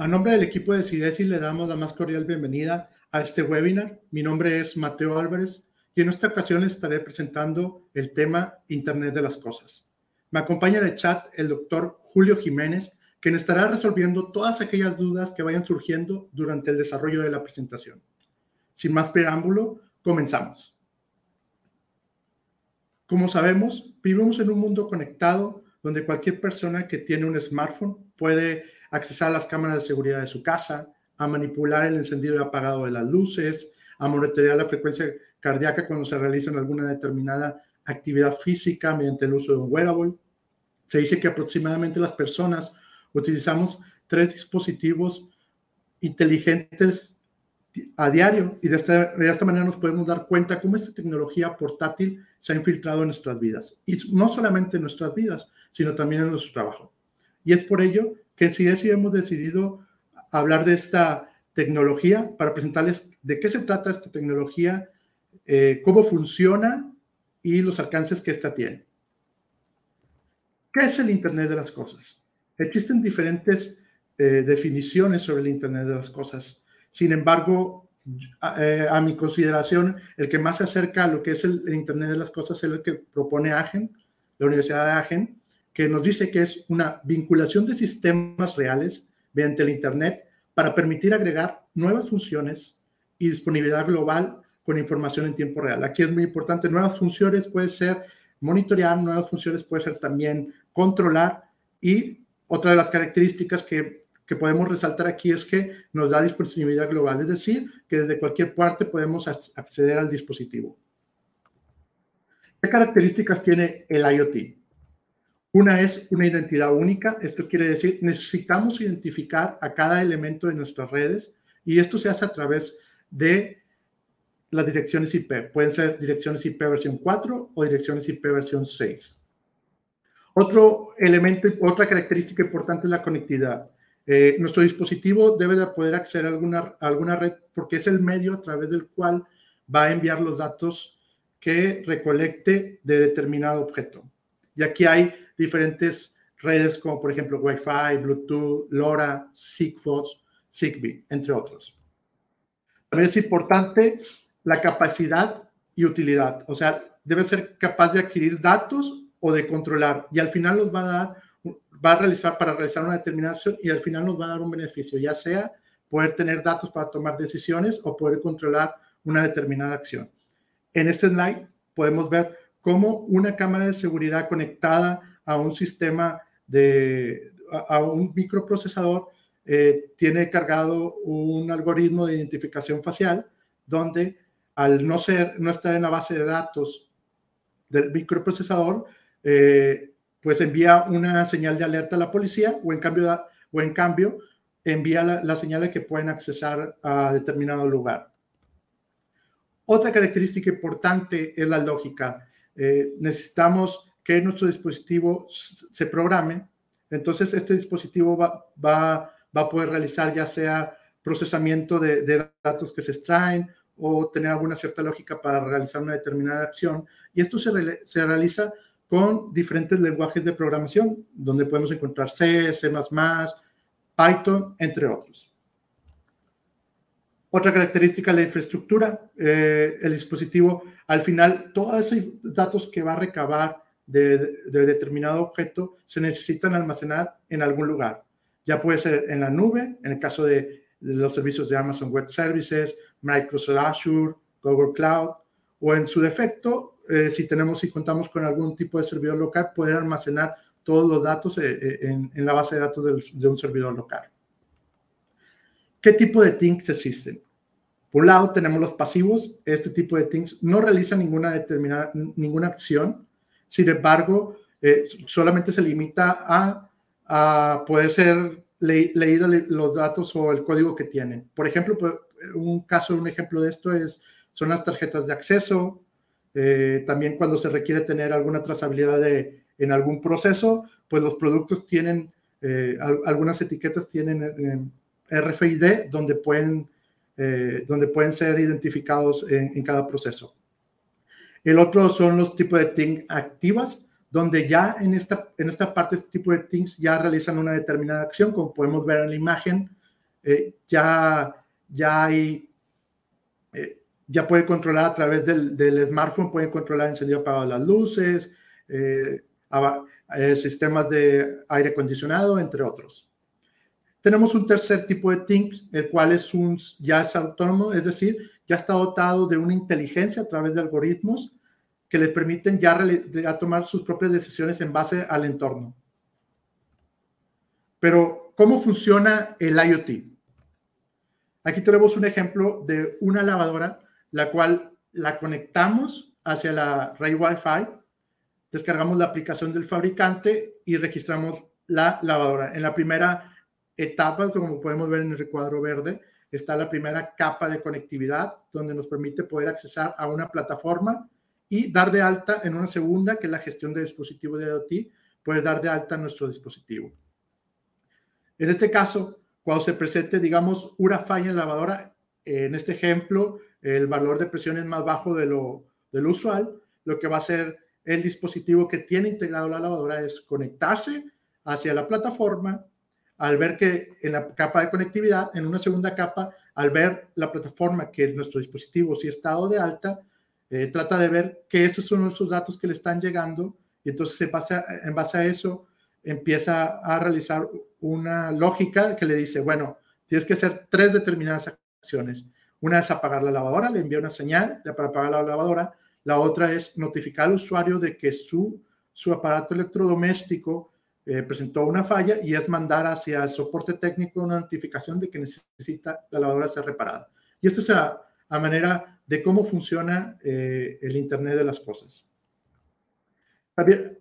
A nombre del equipo de CIDESI le damos la más cordial bienvenida a este webinar. Mi nombre es Mateo Álvarez y en esta ocasión les estaré presentando el tema Internet de las Cosas. Me acompaña en el chat el doctor Julio Jiménez, quien estará resolviendo todas aquellas dudas que vayan surgiendo durante el desarrollo de la presentación. Sin más preámbulo, comenzamos. Como sabemos, vivimos en un mundo conectado donde cualquier persona que tiene un smartphone puede accesar a las cámaras de seguridad de su casa, a manipular el encendido y apagado de las luces, a monitorear la frecuencia cardíaca cuando se realiza alguna determinada actividad física mediante el uso de un wearable. Se dice que aproximadamente las personas utilizamos 3 dispositivos inteligentes a diario y de esta manera nos podemos dar cuenta cómo esta tecnología portátil se ha infiltrado en nuestras vidas. Y no solamente en nuestras vidas, sino también en nuestro trabajo. Y es por ello que en CIDESI hemos decidido hablar de esta tecnología para presentarles de qué se trata esta tecnología, cómo funciona y los alcances que esta tiene. ¿Qué es el Internet de las Cosas? Existen diferentes definiciones sobre el Internet de las Cosas. Sin embargo, a mi consideración, el que más se acerca a lo que es el Internet de las Cosas es el que propone Agen, la Universidad de Agen, que nos dice que es una vinculación de sistemas reales mediante el Internet para permitir agregar nuevas funciones y disponibilidad global con información en tiempo real. Aquí es muy importante, nuevas funciones puede ser monitorear, nuevas funciones puede ser también controlar, y otra de las características que podemos resaltar aquí es que nos da disponibilidad global, es decir, que desde cualquier parte podemos acceder al dispositivo. ¿Qué características tiene el IoT? Una es una identidad única. Esto quiere decir, necesitamos identificar a cada elemento de nuestras redes y esto se hace a través de las direcciones IP. Pueden ser direcciones IP versión 4 o direcciones IP versión 6. Otro elemento, otra característica importante es la conectividad. Nuestro dispositivo debe de poder acceder a alguna red porque es el medio a través del cual va a enviar los datos que recolecte de determinado objeto. Y aquí hay diferentes redes como por ejemplo Wi-Fi, Bluetooth, LoRa, Sigfox, Zigbee, entre otros. También es importante la capacidad y utilidad. O sea, debe ser capaz de adquirir datos o de controlar y al final nos va a dar, para realizar una determinada acción y al final nos va a dar un beneficio, ya sea poder tener datos para tomar decisiones o poder controlar una determinada acción. En este slide podemos ver cómo una cámara de seguridad conectada a un sistema a un microprocesador tiene cargado un algoritmo de identificación facial donde al no estar en la base de datos del microprocesador, pues envía una señal de alerta a la policía o en cambio envía la señal de que pueden accesar a determinado lugar. Otra característica importante es la lógica. Necesitamos que nuestro dispositivo se programe, entonces este dispositivo va a poder realizar ya sea procesamiento de datos que se extraen o tener alguna cierta lógica para realizar una determinada acción, y esto se realiza con diferentes lenguajes de programación, donde podemos encontrar C, C++, Python, entre otros. Otra característica es la infraestructura. El dispositivo, al final, todos esos datos que va a recabar de determinado objeto se necesitan almacenar en algún lugar. Ya puede ser en la nube, en el caso de los servicios de Amazon Web Services, Microsoft Azure, Google Cloud, o en su defecto, si contamos con algún tipo de servidor local, poder almacenar todos los datos en la base de datos de un servidor local. ¿Qué tipo de things existen? Por un lado tenemos los pasivos. Este tipo de things no realiza ninguna acción. Sin embargo, solamente se limita a poder ser leído los datos o el código que tienen. Por ejemplo, un ejemplo de esto son las tarjetas de acceso. También cuando se requiere tener alguna trazabilidad en algún proceso, pues los productos tienen, algunas etiquetas tienen RFID donde pueden ser identificados en cada proceso. El otro son los tipos de things activas, donde ya en esta parte, este tipo de things ya realizan una determinada acción, como podemos ver en la imagen. ya hay, ya puede controlar a través del smartphone, puede controlar encendido y apagado de las luces, sistemas de aire acondicionado, entre otros. Tenemos un tercer tipo de TINC, el cual ya es autónomo, es decir, ya está dotado de una inteligencia a través de algoritmos que les permiten ya tomar sus propias decisiones en base al entorno. Pero, ¿cómo funciona el IoT? Aquí tenemos un ejemplo de una lavadora, la cual la conectamos hacia la red Wi-Fi, descargamos la aplicación del fabricante y registramos la lavadora. En la primera etapa, como podemos ver en el recuadro verde, está la primera capa de conectividad, donde nos permite poder accesar a una plataforma y dar de alta en una segunda, que es la gestión de dispositivos de IoT, poder dar de alta nuestro dispositivo. En este caso, cuando se presente, digamos, una falla en la lavadora, en este ejemplo, el valor de presión es más bajo de lo usual, lo que va a hacer el dispositivo que tiene integrado la lavadora es conectarse hacia la plataforma. Al ver que en la capa de conectividad, en una segunda capa, al ver la plataforma que nuestro dispositivo sí está dado de alta, trata de ver que esos son esos datos que le están llegando y entonces en base a eso empieza a realizar una lógica que le dice, bueno, tienes que hacer 3 determinadas acciones. Una es apagar la lavadora, le envía una señal para apagar la lavadora. La otra es notificar al usuario de que su aparato electrodoméstico presentó una falla y es mandar hacia el soporte técnico una notificación de que necesita la lavadora ser reparada. Y esto es a manera de cómo funciona el Internet de las cosas.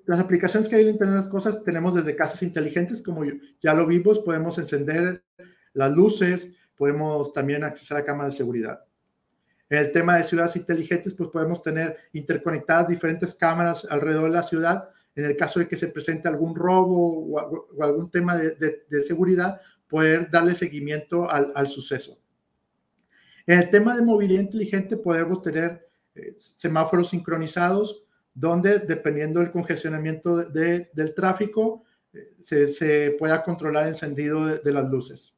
Las aplicaciones que hay en el Internet de las cosas tenemos desde casas inteligentes, como ya lo vimos, podemos encender las luces, podemos también acceder a cámaras de seguridad. En el tema de ciudades inteligentes, pues podemos tener interconectadas diferentes cámaras alrededor de la ciudad. En el caso de que se presente algún robo o algún tema de seguridad, poder darle seguimiento al suceso. En el tema de movilidad inteligente, podemos tener semáforos sincronizados, donde dependiendo del congestionamiento del tráfico, se pueda controlar el encendido de las luces.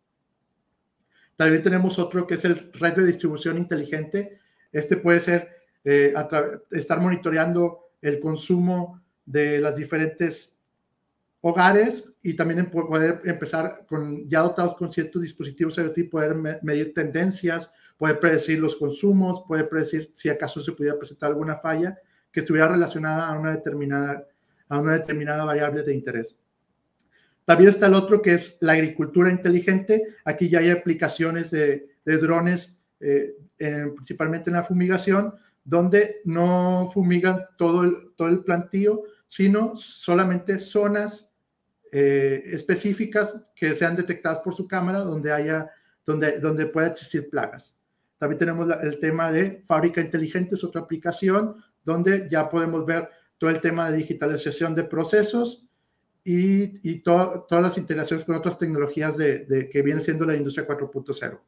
También tenemos otro que es el red de distribución inteligente. Este puede ser estar monitoreando el consumo de las diferentes hogares y también poder empezar ya dotados con ciertos dispositivos IoT, poder medir tendencias, poder predecir los consumos, poder predecir si acaso se pudiera presentar alguna falla que estuviera relacionada a una determinada variable de interés. También está el otro que es la agricultura inteligente. Aquí ya hay aplicaciones de drones, principalmente en la fumigación, donde no fumigan todo el plantío, sino solamente zonas específicas que sean detectadas por su cámara donde pueda existir plagas. También tenemos el tema de fábrica inteligente, es otra aplicación donde ya podemos ver todo el tema de digitalización de procesos y todas las integraciones con otras tecnologías que viene siendo la industria 4.0.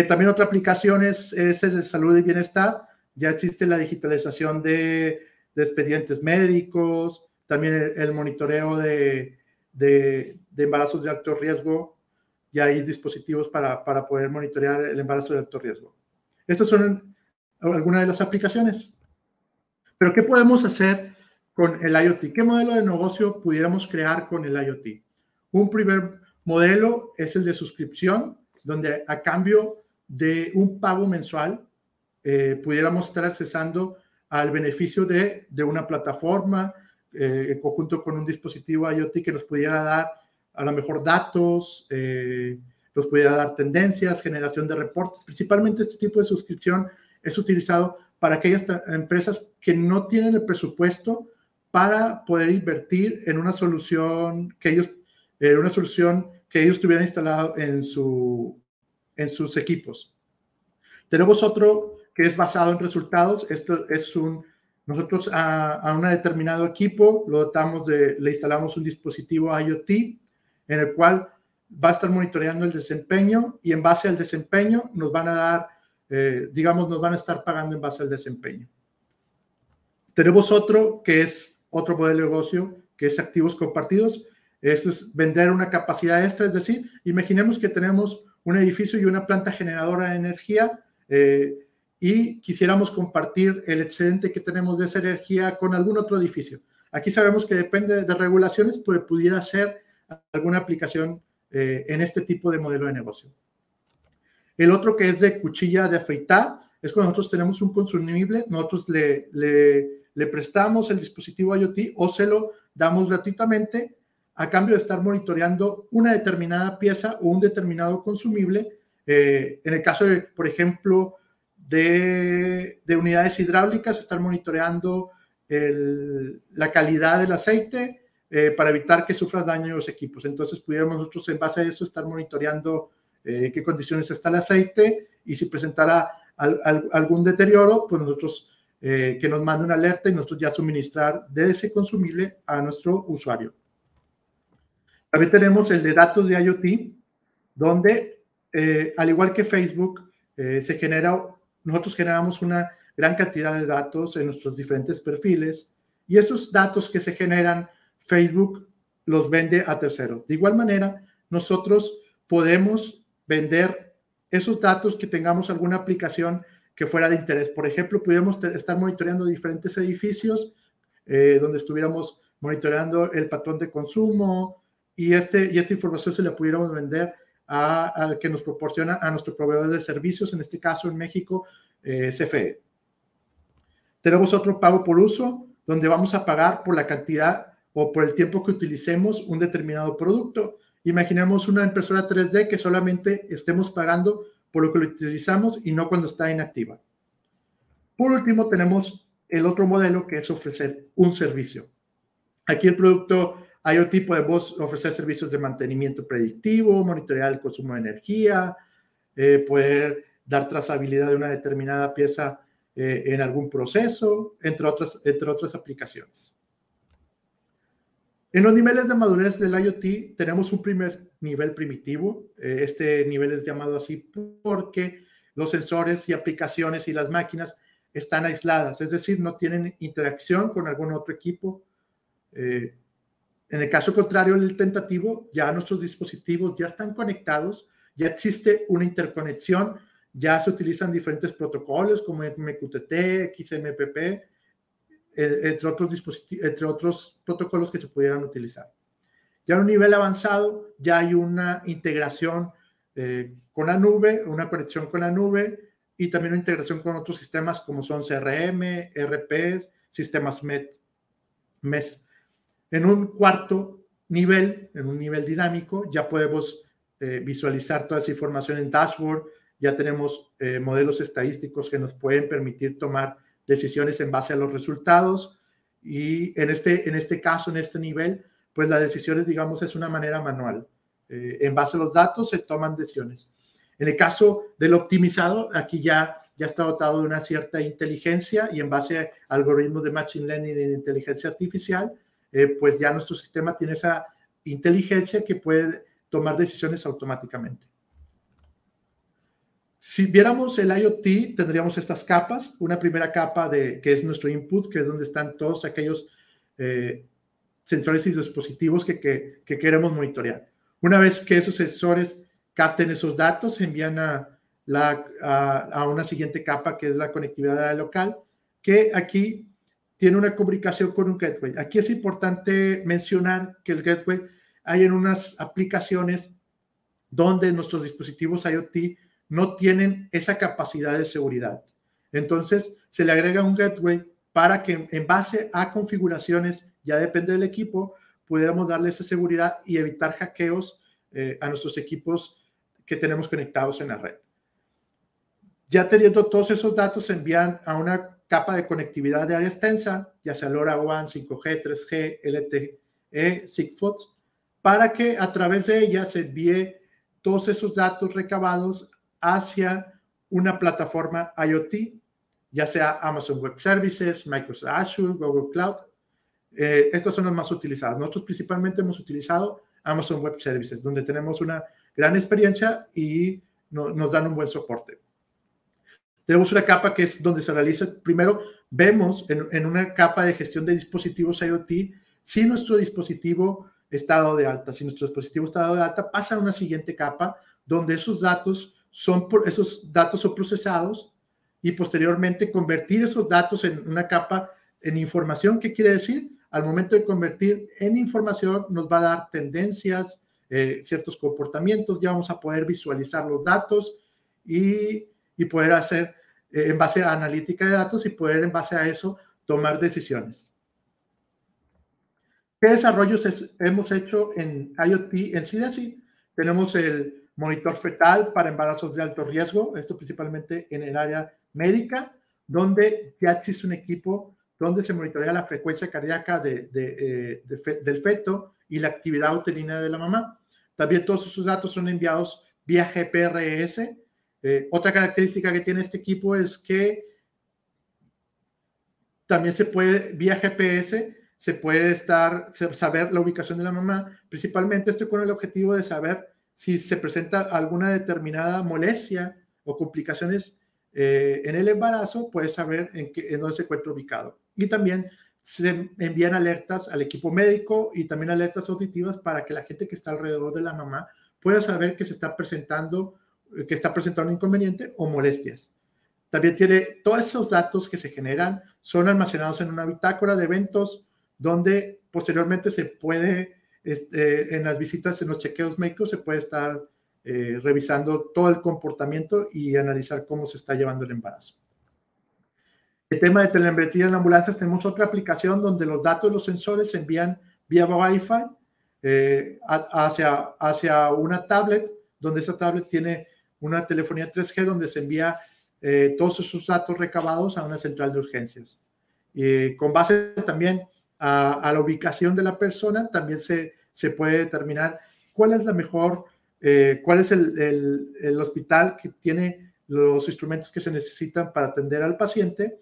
También otra aplicación es el de salud y bienestar. Ya existe la digitalización de expedientes médicos, también el monitoreo de embarazos de alto riesgo. Ya hay dispositivos para poder monitorear el embarazo de alto riesgo. Estas son algunas de las aplicaciones. Pero, ¿qué podemos hacer con el IoT? ¿Qué modelo de negocio pudiéramos crear con el IoT? Un primer modelo es el de suscripción, donde a cambio de un pago mensual pudiéramos estar accesando al beneficio de una plataforma en conjunto con un dispositivo IoT que nos pudiera dar a lo mejor datos, nos pudiera dar tendencias, generación de reportes. Principalmente este tipo de suscripción es utilizado para aquellas empresas que no tienen el presupuesto para poder invertir en una solución que ellos tuvieran instalado en sus equipos. Tenemos otro que es basado en resultados. Esto es nosotros a un determinado equipo le instalamos un dispositivo IoT en el cual va a estar monitoreando el desempeño y en base al desempeño nos van a dar, nos van a estar pagando en base al desempeño. Tenemos otro que es otro modelo de negocio que es activos compartidos. Eso es vender una capacidad extra, es decir, imaginemos que tenemos un edificio y una planta generadora de energía y quisiéramos compartir el excedente que tenemos de esa energía con algún otro edificio. Aquí sabemos que depende de regulaciones, pero pudiera ser alguna aplicación en este tipo de modelo de negocio. El otro, que es de cuchilla de afeitar, es cuando nosotros tenemos un consumible, nosotros le prestamos el dispositivo IoT o se lo damos gratuitamente a cambio de estar monitoreando una determinada pieza o un determinado consumible. En el caso de, por ejemplo, de unidades hidráulicas, estar monitoreando la calidad del aceite para evitar que sufran daño los equipos. Entonces, pudiéramos nosotros, en base a eso, estar monitoreando qué condiciones está el aceite y si presentara algún deterioro, pues nosotros que nos mande una alerta y nosotros ya suministrar de ese consumible a nuestro usuario. También tenemos el de datos de IoT, donde al igual que Facebook, nosotros generamos una gran cantidad de datos en nuestros diferentes perfiles y esos datos que se generan, Facebook los vende a terceros. De igual manera, nosotros podemos vender esos datos que tengamos alguna aplicación que fuera de interés. Por ejemplo, pudiéramos estar monitoreando diferentes edificios donde estuviéramos monitoreando el patrón de consumo y esta información se la pudiéramos vender al que nos proporciona a nuestro proveedor de servicios, en este caso en México, CFE. Tenemos otro pago por uso, donde vamos a pagar por la cantidad o por el tiempo que utilicemos un determinado producto. Imaginemos una impresora 3D que solamente estemos pagando por lo que lo utilizamos y no cuando está inactiva. Por último, tenemos el otro modelo, que es ofrecer un servicio. Aquí el producto IoT podemos ofrecer servicios de mantenimiento predictivo, monitorear el consumo de energía, poder dar trazabilidad de una determinada pieza en algún proceso, entre otras aplicaciones. En los niveles de madurez del IoT tenemos un primer nivel primitivo. Este nivel es llamado así porque los sensores y aplicaciones y las máquinas están aisladas, es decir, no tienen interacción con algún otro equipo. En el caso contrario, el tentativo, ya nuestros dispositivos ya están conectados, ya existe una interconexión, ya se utilizan diferentes protocolos como MQTT, XMPP, entre otros protocolos que se pudieran utilizar. Ya a un nivel avanzado, ya hay una integración con la nube, una conexión con la nube y también una integración con otros sistemas como son CRM, RPs, sistemas MES. En un cuarto nivel, en un nivel dinámico, ya podemos visualizar toda esa información en dashboard, ya tenemos modelos estadísticos que nos pueden permitir tomar decisiones en base a los resultados y en este caso, en este nivel, pues las decisiones, digamos, es una manera manual. En base a los datos se toman decisiones. En el caso del optimizado, aquí ya está dotado de una cierta inteligencia y en base a algoritmos de machine learning y de inteligencia artificial, pues ya nuestro sistema tiene esa inteligencia que puede tomar decisiones automáticamente. Si viéramos el IoT, tendríamos estas capas. Una primera capa que es nuestro input, que es donde están todos aquellos sensores y dispositivos que queremos monitorear. Una vez que esos sensores capten esos datos, se envían a una siguiente capa, que es la conectividad local, que aquí tiene una comunicación con un gateway. Aquí es importante mencionar que el gateway hay en unas aplicaciones donde nuestros dispositivos IoT no tienen esa capacidad de seguridad. Entonces, se le agrega un gateway para que en base a configuraciones, ya depende del equipo, pudiéramos darle esa seguridad y evitar hackeos a nuestros equipos que tenemos conectados en la red. Ya teniendo todos esos datos, se envían a una capa de conectividad de área extensa, ya sea LoRaWAN, 5G, 3G, LTE, Sigfox, para que a través de ella se envíe todos esos datos recabados hacia una plataforma IoT, ya sea Amazon Web Services, Microsoft Azure, Google Cloud. Estas son las más utilizadas. Nosotros principalmente hemos utilizado Amazon Web Services, donde tenemos una gran experiencia y nos dan un buen soporte. Tenemos una capa que es donde se realiza, primero vemos en una capa de gestión de dispositivos IoT si nuestro dispositivo está dado de alta. Si nuestro dispositivo está dado de alta, pasa a una siguiente capa donde esos datos son procesados y posteriormente convertir esos datos en una capa en información. ¿Qué quiere decir? Al momento de convertir en información nos va a dar tendencias, ciertos comportamientos, ya vamos a poder visualizar los datos y poder hacer en base a analítica de datos y poder en base a eso tomar decisiones. ¿Qué desarrollos hemos hecho en IoT en CDC? Tenemos el monitor fetal para embarazos de alto riesgo, esto principalmente en el área médica, donde ya existe un equipo donde se monitorea la frecuencia cardíaca del feto y la actividad uterina de la mamá. También todos esos datos son enviados vía GPRS. Otra característica que tiene este equipo es que también se puede, vía GPS, se puede saber la ubicación de la mamá, principalmente esto con el objetivo de saber si se presenta alguna determinada molestia o complicaciones en el embarazo, puedes saber en dónde se encuentra ubicado. Y también se envían alertas al equipo médico y también alertas auditivas para que la gente que está alrededor de la mamá pueda saber que está presentando un inconveniente o molestias. También tiene todos esos datos que se generan, son almacenados en una bitácora de eventos donde posteriormente se puede, en las visitas, en los chequeos médicos, se puede estar revisando todo el comportamiento y analizar cómo se está llevando el embarazo. El tema de telemetría en ambulancias, tenemos otra aplicación donde los datos de los sensores se envían vía Wi-Fi hacia una tablet, donde esa tablet tiene una telefonía 3G donde se envía todos esos datos recabados a una central de urgencias. Con base también a la ubicación de la persona, también se puede determinar cuál es la mejor, cuál es el hospital que tiene los instrumentos que se necesitan para atender al paciente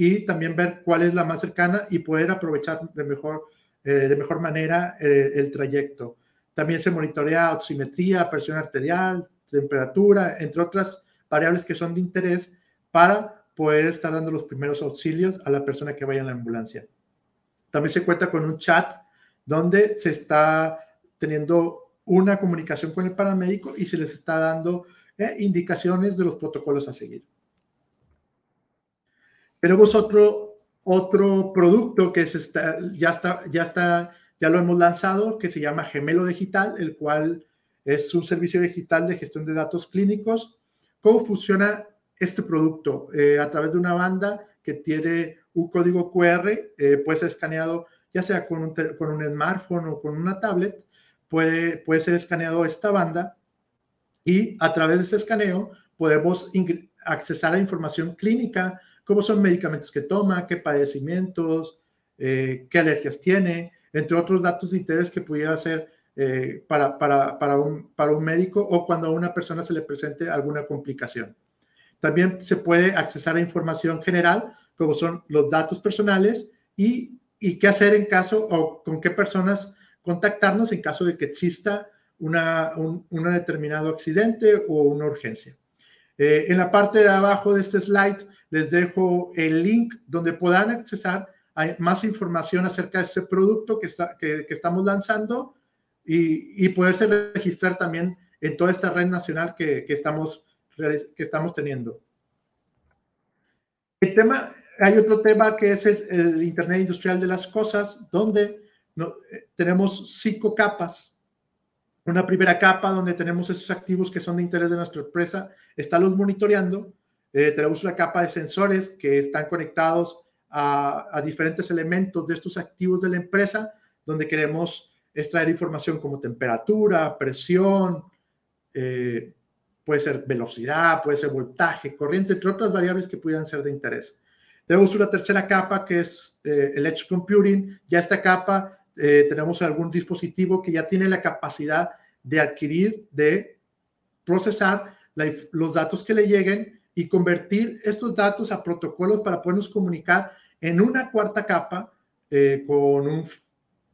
y también ver cuál es la más cercana y poder aprovechar de mejor manera el trayecto. También se monitorea oximetría, presión arterial, temperatura, entre otras variables que son de interés para poder estar dando los primeros auxilios a la persona que vaya en la ambulancia. También se cuenta con un chat donde se está teniendo una comunicación con el paramédico y se les está dando indicaciones de los protocolos a seguir. Tenemos otro producto que ya lo hemos lanzado, que se llama Gemelo Digital, el cual es un servicio digital de gestión de datos clínicos. ¿Cómo funciona este producto? A través de una banda que tiene un código QR, puede ser escaneado ya sea con un smartphone o con una tablet, puede ser escaneado esta banda y a través de ese escaneo podemos accesar a información clínica, cómo son medicamentos que toma, qué padecimientos, qué alergias tiene, entre otros datos de interés que pudiera ser para un médico o cuando a una persona se le presente alguna complicación. También se puede accesar a información general, como son los datos personales y qué hacer en caso o con qué personas contactarnos en caso de que exista un determinado accidente o una urgencia. En la parte de abajo de este slide les dejo el link donde puedan accesar a más información acerca de este producto que estamos lanzando y poderse registrar también en toda esta red nacional que estamos teniendo. Hay otro tema que es el Internet Industrial de las Cosas, donde tenemos 5 capas. Una primera capa donde tenemos esos activos que son de interés de nuestra empresa, está los monitoreando. Tenemos una capa de sensores que están conectados a diferentes elementos de estos activos de la empresa, donde queremos extraer información como temperatura, presión, puede ser velocidad, puede ser voltaje, corriente, entre otras variables que pudieran ser de interés. Tenemos una tercera capa que es el Edge Computing. Ya esta capa tenemos algún dispositivo que ya tiene la capacidad de adquirir, de procesar los datos que le lleguen y convertir estos datos a protocolos para podernos comunicar en una cuarta capa con un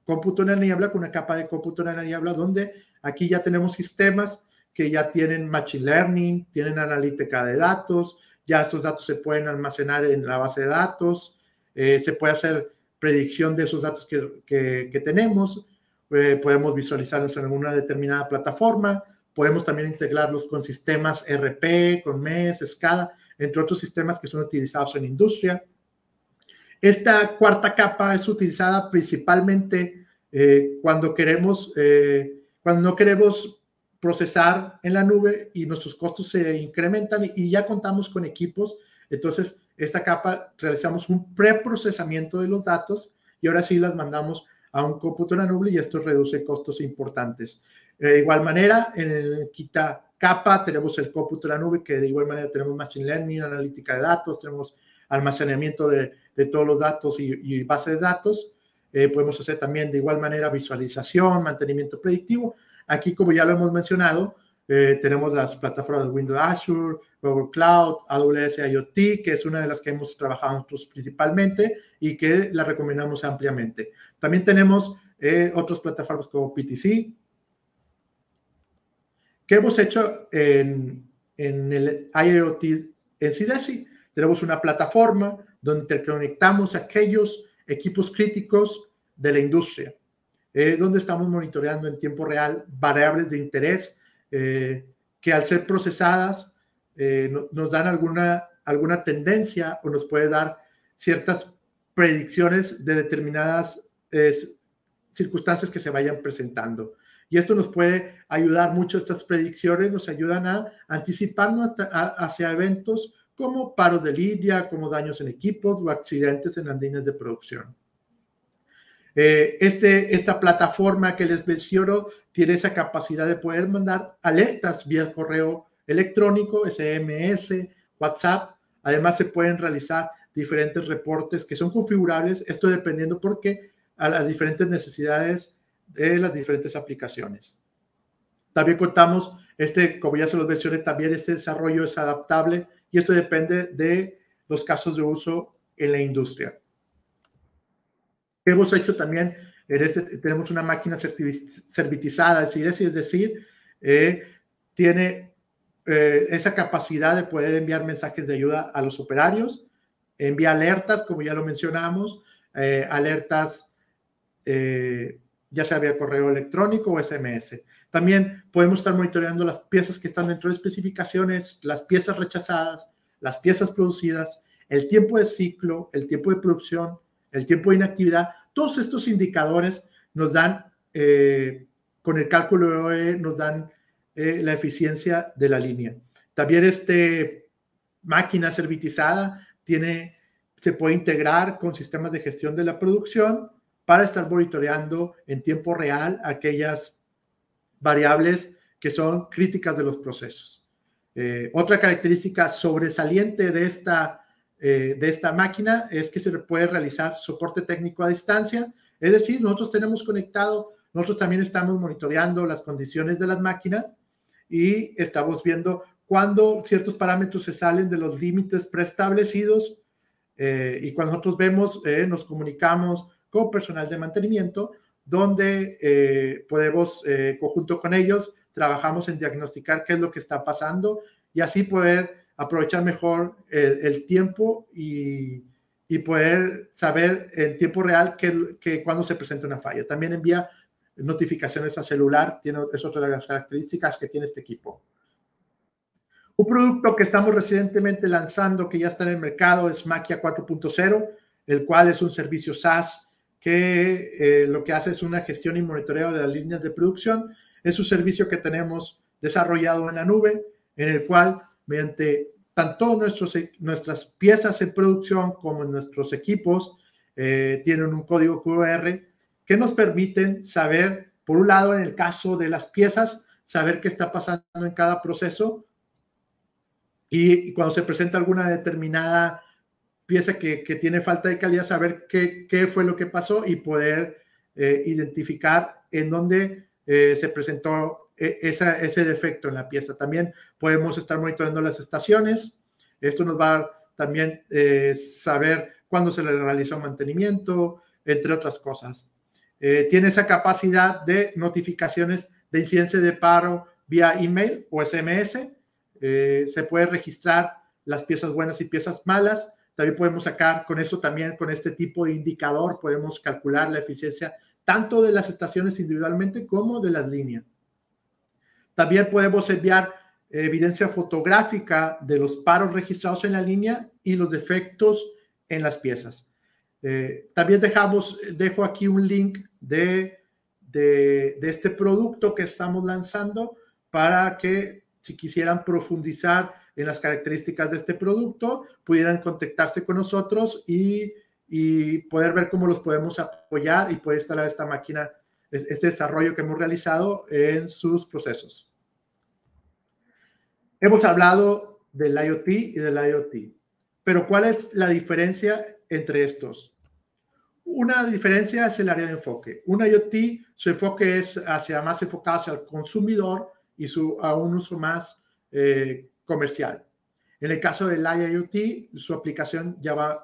cómputo en la niebla, con una capa de cómputo en la niebla, donde aquí ya tenemos sistemas que ya tienen Machine Learning, tienen analítica de datos, ya estos datos se pueden almacenar en la base de datos, se puede hacer predicción de esos datos que tenemos, podemos visualizarlos en alguna determinada plataforma, podemos también integrarlos con sistemas RP, con MES, SCADA, entre otros sistemas que son utilizados en industria. Esta cuarta capa es utilizada principalmente cuando no queremos procesar en la nube y nuestros costos se incrementan y ya contamos con equipos. Entonces, esta capa realizamos un preprocesamiento de los datos y ahora sí las mandamos a un cómputo en la nube y esto reduce costos importantes. De igual manera, en el quinta capa tenemos el cómputo en la nube, que de igual manera tenemos Machine Learning, analítica de datos, tenemos almacenamiento de todos los datos y base de datos. Podemos hacer también de igual manera visualización, mantenimiento predictivo. Aquí, como ya lo hemos mencionado, tenemos las plataformas de Windows Azure, Google Cloud, AWS IoT, que es una de las que hemos trabajado nosotros principalmente y que la recomendamos ampliamente. También tenemos otras plataformas como PTC. ¿Qué hemos hecho en el IoT en CDESI? Tenemos una plataforma donde interconectamos aquellos equipos críticos de la industria, donde estamos monitoreando en tiempo real variables de interés que al ser procesadas nos dan alguna tendencia o nos puede dar ciertas predicciones de determinadas circunstancias que se vayan presentando. Y esto nos puede ayudar mucho, estas predicciones nos ayudan a anticiparnos hacia eventos como paros de línea, como daños en equipos o accidentes en las líneas de producción. Esta plataforma que les menciono tiene esa capacidad de poder mandar alertas vía correo electrónico, SMS, WhatsApp. Además, se pueden realizar diferentes reportes que son configurables, esto dependiendo porque a las diferentes necesidades de las diferentes aplicaciones. También contamos, como ya se los mencioné, también este desarrollo es adaptable y esto depende de los casos de uso en la industria. Hemos hecho también, tenemos una máquina servitizada, es decir, tiene esa capacidad de poder enviar mensajes de ayuda a los operarios, envía alertas, como ya lo mencionamos, alertas ya sea vía correo electrónico o SMS. También podemos estar monitoreando las piezas que están dentro de especificaciones, las piezas rechazadas, las piezas producidas, el tiempo de ciclo, el tiempo de producción, el tiempo de inactividad. Todos estos indicadores nos dan, con el cálculo de OE, nos dan la eficiencia de la línea. También máquina servitizada se puede integrar con sistemas de gestión de la producción para estar monitoreando en tiempo real aquellas variables que son críticas de los procesos. Otra característica sobresaliente de esta máquina es que se le puede realizar soporte técnico a distancia, es decir, nosotros también estamos monitoreando las condiciones de las máquinas y estamos viendo cuando ciertos parámetros se salen de los límites preestablecidos y cuando nosotros vemos, nos comunicamos con personal de mantenimiento, donde podemos, conjunto con ellos, trabajamos en diagnosticar qué es lo que está pasando y así poder aprovechar mejor el tiempo y poder saber en tiempo real cuando se presenta una falla. También envía notificaciones a celular, es otra de las características que tiene este equipo. Un producto que estamos recientemente lanzando, que ya está en el mercado, es Maquia 4.0, el cual es un servicio SaaS que lo que hace es una gestión y monitoreo de las líneas de producción. Es un servicio que tenemos desarrollado en la nube, en el cual mediante tanto nuestras piezas en producción como nuestros equipos tienen un código QR que nos permiten saber, por un lado, en el caso de las piezas, saber qué está pasando en cada proceso y cuando se presenta alguna determinada pieza que tiene falta de calidad, saber qué fue lo que pasó y poder identificar en dónde se presentó ese defecto en la pieza. También podemos estar monitoreando las estaciones. Esto nos va a también saber cuándo se le realizó mantenimiento, entre otras cosas. Tiene esa capacidad de notificaciones de incidencia de paro vía email o SMS. Se puede registrar las piezas buenas y piezas malas. También podemos sacar con eso, también con este tipo de indicador, podemos calcular la eficiencia tanto de las estaciones individualmente como de las líneas. También podemos enviar evidencia fotográfica de los paros registrados en la línea y los defectos en las piezas. También dejo aquí un link de este producto que estamos lanzando para que si quisieran profundizar en las características de este producto, pudieran contactarse con nosotros y poder ver cómo los podemos apoyar y poder instalar esta máquina, este desarrollo que hemos realizado en sus procesos. Hemos hablado del IoT y del IoT, pero ¿cuál es la diferencia entre estos? Una diferencia es el área de enfoque. Un IoT, su enfoque es más enfocado hacia el consumidor y a un uso más comercial. En el caso del IoT, su aplicación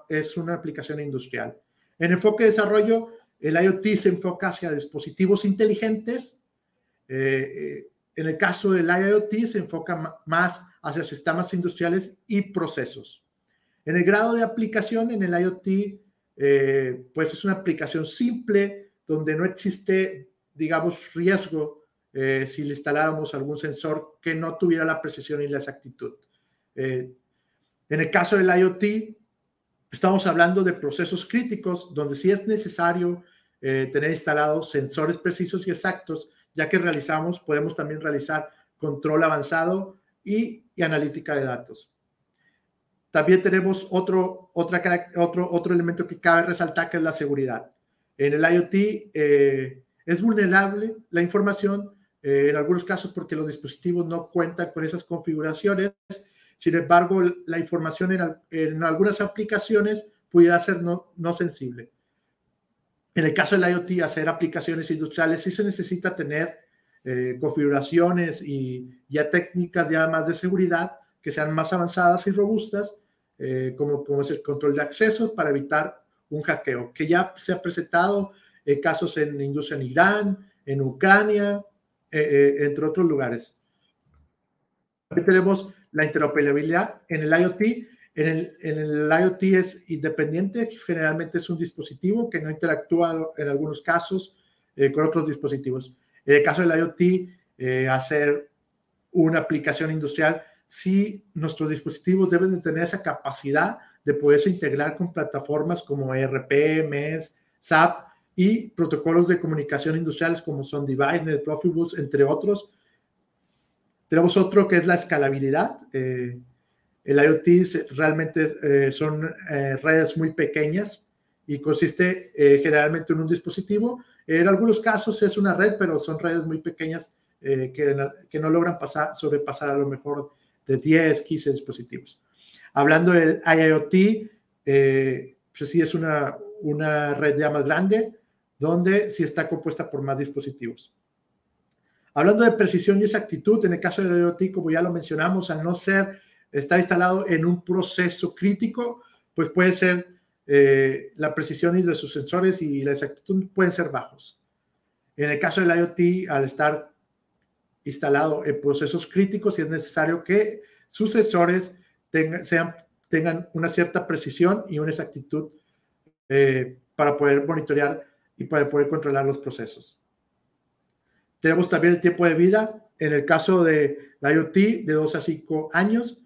es una aplicación industrial. En enfoque de desarrollo, el IoT se enfoca hacia dispositivos inteligentes. En el caso del IoT, se enfoca más hacia sistemas industriales y procesos. En el grado de aplicación, en el IoT, pues es una aplicación simple donde no existe, digamos, riesgo si le instaláramos algún sensor que no tuviera la precisión y la exactitud. En el caso del IoT, estamos hablando de procesos críticos donde sí es necesario tener instalados sensores precisos y exactos, ya que podemos también realizar control avanzado y analítica de datos. También tenemos otro elemento que cabe resaltar, que es la seguridad. En el IoT es vulnerable la información, en algunos casos porque los dispositivos no cuentan con esas configuraciones. Sin embargo, la información en algunas aplicaciones pudiera ser no sensible. En el caso del IoT, hacer aplicaciones industriales sí se necesita tener configuraciones y ya técnicas ya más de seguridad que sean más avanzadas y robustas, como es el control de acceso para evitar un hackeo, que ya se ha presentado casos en industria en Irán, en Ucrania, entre otros lugares. También tenemos la interoperabilidad en el IoT. En el IoT es independiente, generalmente es un dispositivo que no interactúa en algunos casos con otros dispositivos. En el caso del IoT, hacer una aplicación industrial, sí, nuestros dispositivos deben de tener esa capacidad de poderse integrar con plataformas como ERP, MES, SAP y protocolos de comunicación industriales como son DeviceNet, Profibus, entre otros. Tenemos otro que es la escalabilidad. El IoT realmente son redes muy pequeñas y consiste generalmente en un dispositivo. En algunos casos es una red, pero son redes muy pequeñas que no logran sobrepasar a lo mejor de 10, 15 dispositivos. Hablando del IoT, pues sí es una red ya más grande, donde sí está compuesta por más dispositivos. Hablando de precisión y exactitud, en el caso del IoT, como ya lo mencionamos, al no estar instalado en un proceso crítico, pues puede ser la precisión de sus sensores y la exactitud pueden ser bajos. En el caso del IoT, al estar instalado en procesos críticos, y es necesario que sus sensores tengan una cierta precisión y una exactitud para poder monitorear y para poder controlar los procesos. Tenemos también el tiempo de vida. En el caso de la IoT, de 2 a 5 años.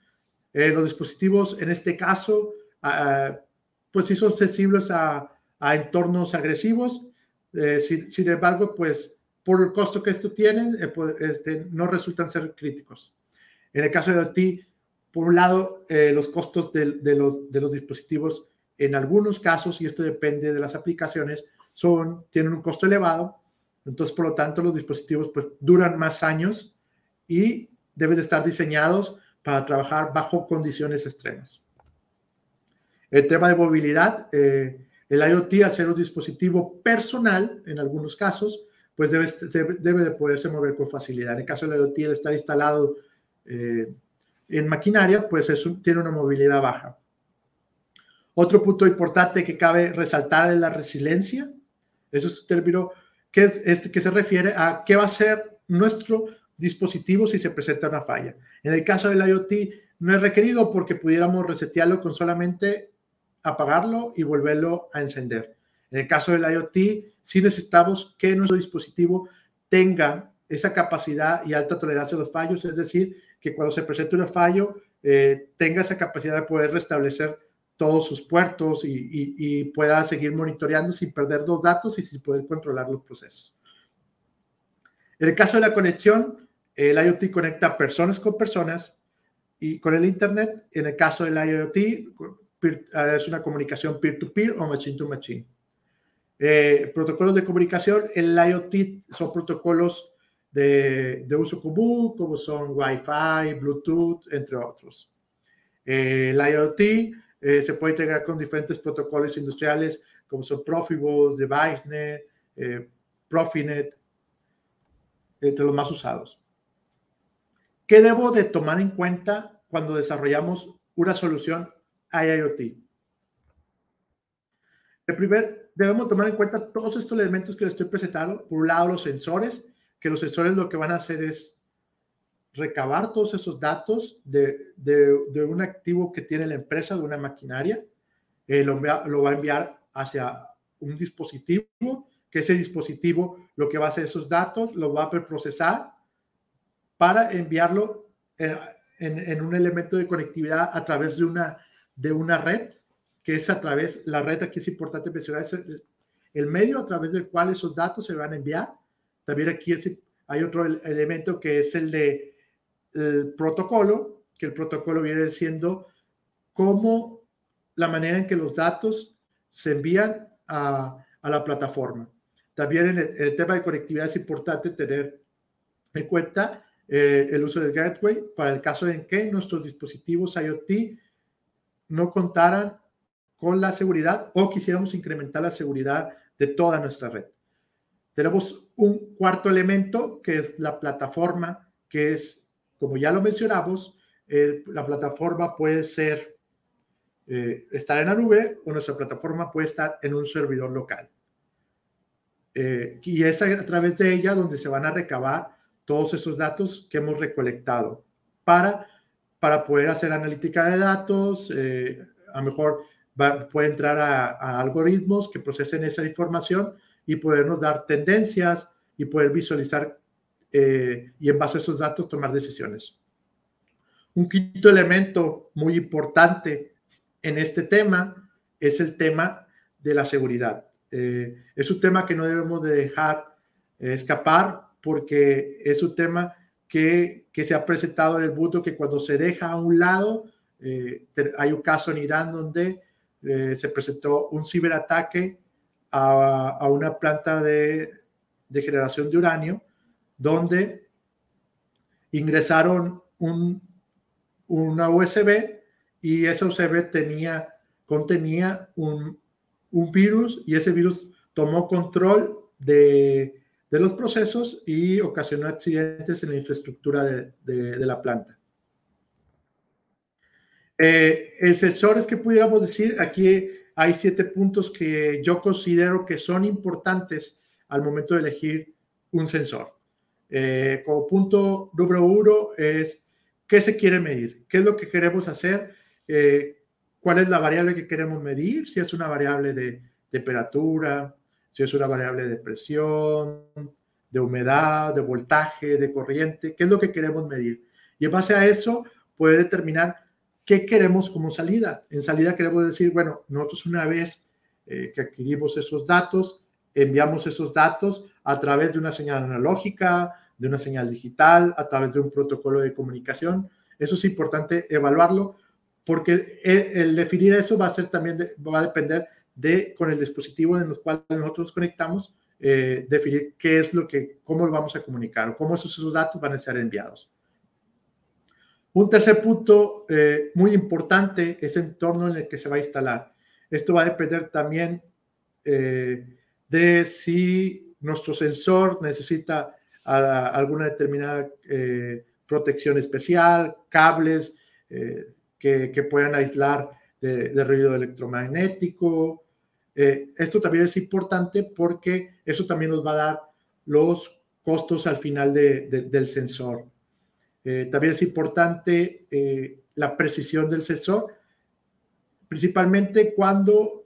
Los dispositivos, en este caso, pues sí son sensibles a entornos agresivos. Sin embargo, pues por el costo que esto tienen, no resultan ser críticos. En el caso de IoT, por un lado, los costos de los dispositivos, en algunos casos, y esto depende de las aplicaciones, tienen un costo elevado. Entonces, por lo tanto, los dispositivos pues duran más años y deben de estar diseñados para trabajar bajo condiciones extremas. El tema de movilidad, el IoT, al ser un dispositivo personal, en algunos casos, pues debe de poderse mover con facilidad. En el caso del IoT, el estar instalado en maquinaria, pues tiene una movilidad baja. Otro punto importante que cabe resaltar es la resiliencia. Eso es un término que se refiere a qué va a ser nuestro dispositivo si se presenta una falla. En el caso del IoT no es requerido porque pudiéramos resetearlo con solamente apagarlo y volverlo a encender. En el caso del IoT, sí necesitamos que nuestro dispositivo tenga esa capacidad y alta tolerancia a los fallos, es decir, que cuando se presente un fallo, tenga esa capacidad de poder restablecer todos sus puertos y pueda seguir monitoreando sin perder los datos y sin poder controlar los procesos. En el caso de la conexión, el IoT conecta personas con personas y con el Internet. En el caso del IoT, es una comunicación peer-to-peer o machine-to-machine. Protocolos de comunicación, el IoT son protocolos de uso común, como son Wi-Fi, Bluetooth, entre otros. El IoT se puede integrar con diferentes protocolos industriales, como son Profibus, DeviceNet, Profinet, entre los más usados. ¿Qué debo de tomar en cuenta cuando desarrollamos una solución IoT? Debemos tomar en cuenta todos estos elementos que les estoy presentando. Por un lado, los sensores, que los sensores lo que van a hacer es recabar todos esos datos de un activo que tiene la empresa, de una maquinaria, lo va a enviar hacia un dispositivo, que ese dispositivo lo que va a hacer esos datos, los va a preprocesar para enviarlo en un elemento de conectividad a través de una red, que es la red, aquí es importante mencionar, es el medio a través del cual esos datos se van a enviar. También aquí hay otro elemento que es el protocolo, que el protocolo viene siendo cómo la manera en que los datos se envían a la plataforma. También en el tema de conectividad es importante tener en cuenta el uso del gateway para el caso en que nuestros dispositivos IoT no contaran con la seguridad o quisiéramos incrementar la seguridad de toda nuestra red. Tenemos un cuarto elemento que es la plataforma, que es, como ya lo mencionamos, la plataforma puede ser estar en la nube o nuestra plataforma puede estar en un servidor local. Y es a través de ella donde se van a recabar todos esos datos que hemos recolectado para poder hacer analítica de datos. A lo mejor puede entrar a algoritmos que procesen esa información y podernos dar tendencias y poder visualizar y en base a esos datos tomar decisiones. Un quinto elemento muy importante en este tema es el tema de la seguridad. Es un tema que no debemos de dejar escapar porque es un tema que se ha presentado en el mundo que cuando se deja a un lado, hay un caso en Irán donde se presentó un ciberataque a una planta de generación de uranio donde ingresaron una USB y esa USB contenía un virus y ese virus tomó control de los procesos y ocasionó accidentes en la infraestructura de la planta. El sensor es que pudiéramos decir, aquí hay 7 puntos que yo considero que son importantes al momento de elegir un sensor. Como punto número 1 es qué se quiere medir, qué es lo que queremos hacer, cuál es la variable que queremos medir, si es una variable de temperatura, si es una variable de presión, de humedad, de voltaje, de corriente, qué es lo que queremos medir. Y en base a eso puede determinar qué queremos como salida. En salida queremos decir, bueno, nosotros una vez que adquirimos esos datos, enviamos esos datos a través de una señal analógica, de una señal digital, a través de un protocolo de comunicación. Eso es importante evaluarlo porque el definir eso va a depender con el dispositivo en el cual nosotros conectamos, definir cómo lo vamos a comunicar o cómo esos datos van a ser enviados. Un tercer punto muy importante es el entorno en el que se va a instalar. Esto va a depender también de si nuestro sensor necesita alguna determinada protección especial, cables que puedan aislar de ruido electromagnético. Esto también es importante porque eso también nos va a dar los costos al final del sensor. También es importante la precisión del sensor, principalmente cuando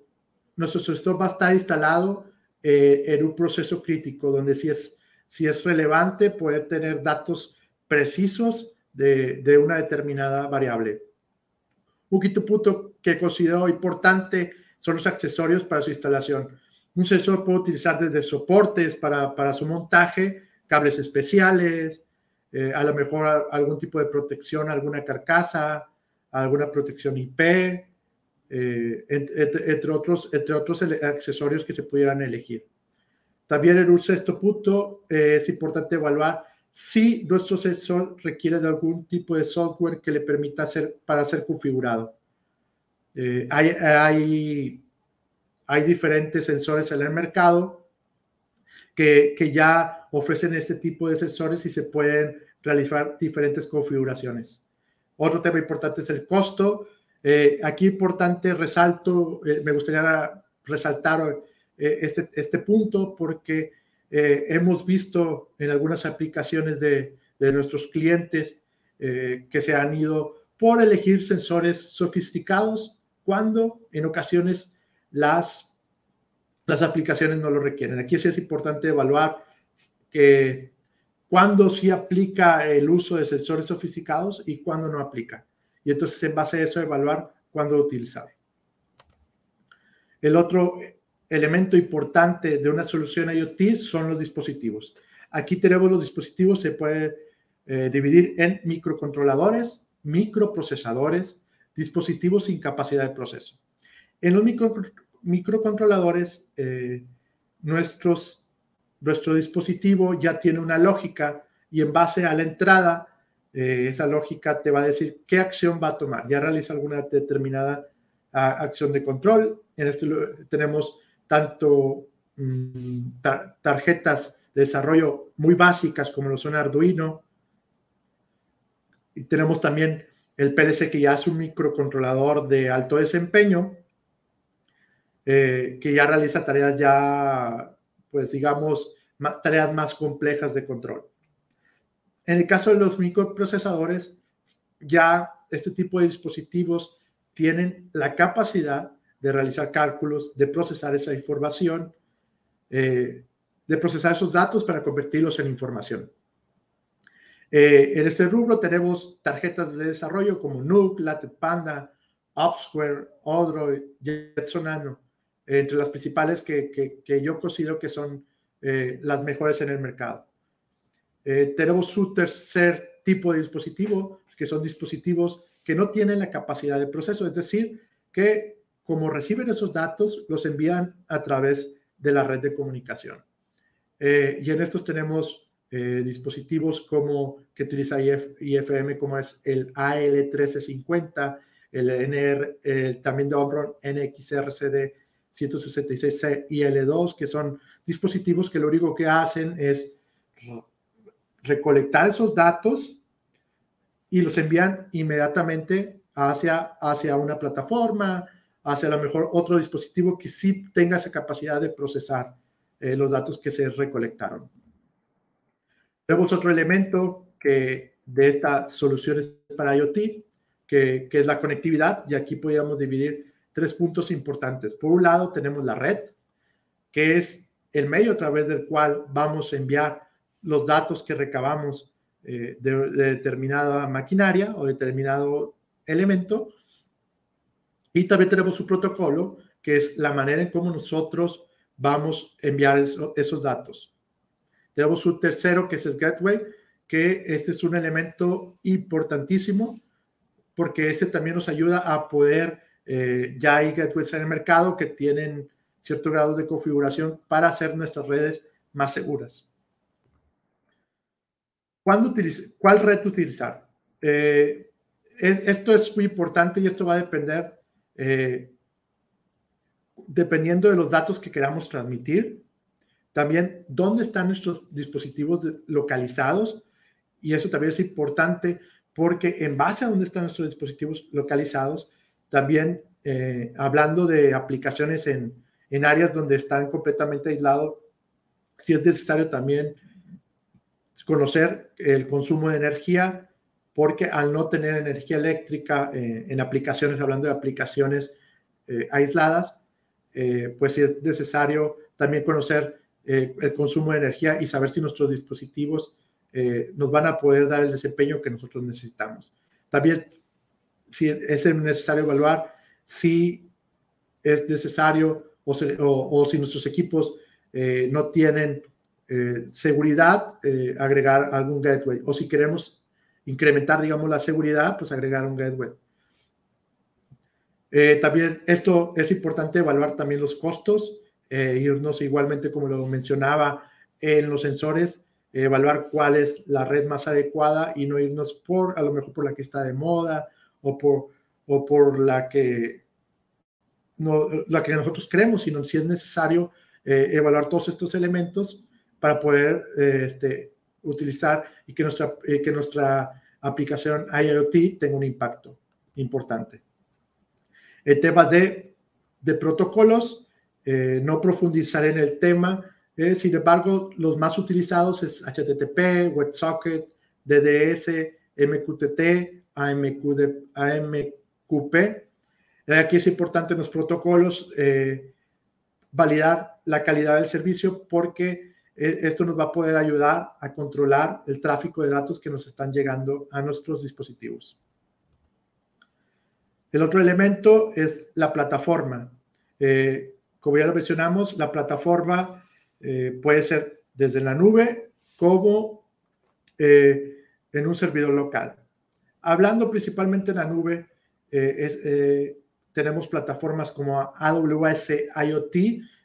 nuestro sensor va a estar instalado en un proceso crítico, donde si es relevante poder tener datos precisos de una determinada variable. Un quinto punto que considero importante son los accesorios para su instalación. Un sensor puede utilizar desde soportes para su montaje, cables especiales, a lo mejor algún tipo de protección, alguna carcasa, alguna protección IP, entre otros accesorios que se pudieran elegir. También en un sexto punto es importante evaluar si nuestro sensor requiere de algún tipo de software que le permita ser configurado. Hay diferentes sensores en el mercado que ya ofrecen este tipo de sensores y se pueden realizar diferentes configuraciones. Otro tema importante es el costo. Aquí importante me gustaría resaltar este punto porque hemos visto en algunas aplicaciones de nuestros clientes que se han ido por elegir sensores sofisticados cuando en ocasiones las aplicaciones no lo requieren. Aquí sí es importante evaluar que cuándo sí aplica el uso de sensores sofisticados y cuándo no aplica. Y entonces en base a eso evaluar cuándo utilizar. El otro elemento importante de una solución IoT son los dispositivos. Aquí tenemos los dispositivos, se puede dividir en microcontroladores, microprocesadores, dispositivos sin capacidad de proceso. En los microcontroladores, nuestro dispositivo ya tiene una lógica y en base a la entrada, esa lógica te va a decir qué acción va a tomar. Ya realiza alguna determinada acción de control. En esto tenemos tanto tarjetas de desarrollo muy básicas como lo son Arduino. Y tenemos también el PLC, que ya es un microcontrolador de alto desempeño, que ya realiza tareas pues digamos, tareas más complejas de control. En el caso de los microprocesadores, ya este tipo de dispositivos tienen la capacidad de realizar cálculos, de procesar esa información, de procesar esos datos para convertirlos en información. En este rubro tenemos tarjetas de desarrollo como NUC, Latent Panda, Opsquare, Odroid, Jetson Nano, entre las principales que yo considero que son las mejores en el mercado. Tenemos su tercer tipo de dispositivo, que son dispositivos que no tienen la capacidad de proceso, es decir, que como reciben esos datos, los envían a través de la red de comunicación. Y en estos tenemos dispositivos que utiliza IFM, como es el AL1350, el también de Omron NXRCD 166C y L2, que son dispositivos que lo único que hacen es recolectar esos datos y los envían inmediatamente hacia una plataforma, hacia a lo mejor otro dispositivo que sí tenga esa capacidad de procesar los datos que se recolectaron. Tenemos otro elemento de estas soluciones para IoT, que es la conectividad, y aquí podríamos dividir 3 puntos importantes. Por un lado tenemos la red, que es el medio a través del cual vamos a enviar los datos que recabamos de determinada maquinaria o determinado elemento. Y también tenemos su protocolo, que es la manera en cómo nosotros vamos a enviar esos datos. Tenemos un tercero, que es el gateway, que este es un elemento importantísimo porque ese también nos ayuda a poder, ya hay gateways en el mercado que tienen cierto grado de configuración para hacer nuestras redes más seguras. ¿Cuál red utilizar? Esto es muy importante y esto va a depender dependiendo de los datos que queramos transmitir. También dónde están nuestros dispositivos localizados, y eso también es importante porque en base a dónde están nuestros dispositivos localizados, también hablando de aplicaciones en áreas donde están completamente aislados, sí es necesario también conocer el consumo de energía, porque al no tener energía eléctrica en aplicaciones, hablando de aplicaciones aisladas, pues si es necesario también conocer el consumo de energía y saber si nuestros dispositivos nos van a poder dar el desempeño que nosotros necesitamos. También si es necesario evaluar si es necesario o si nuestros equipos no tienen seguridad, agregar algún gateway. O si queremos incrementar, digamos, la seguridad, pues agregar un gateway. También esto es importante evaluar también los costos, irnos igualmente, como lo mencionaba, en los sensores, evaluar cuál es la red más adecuada y no irnos a lo mejor por la que está de moda o por la que nosotros creemos, sino si es necesario evaluar todos estos elementos para poder utilizar y que nuestra aplicación IoT tenga un impacto importante. En temas de protocolos, no profundizaré en el tema, sin embargo, los más utilizados es HTTP, WebSocket, DDS, MQTT, AMQP. Aquí es importante en los protocolos validar la calidad del servicio porque esto nos va a poder ayudar a controlar el tráfico de datos que nos están llegando a nuestros dispositivos. El otro elemento es la plataforma. Como ya lo mencionamos, la plataforma puede ser desde la nube como en un servidor local. Hablando principalmente en la nube, tenemos plataformas como AWS IoT,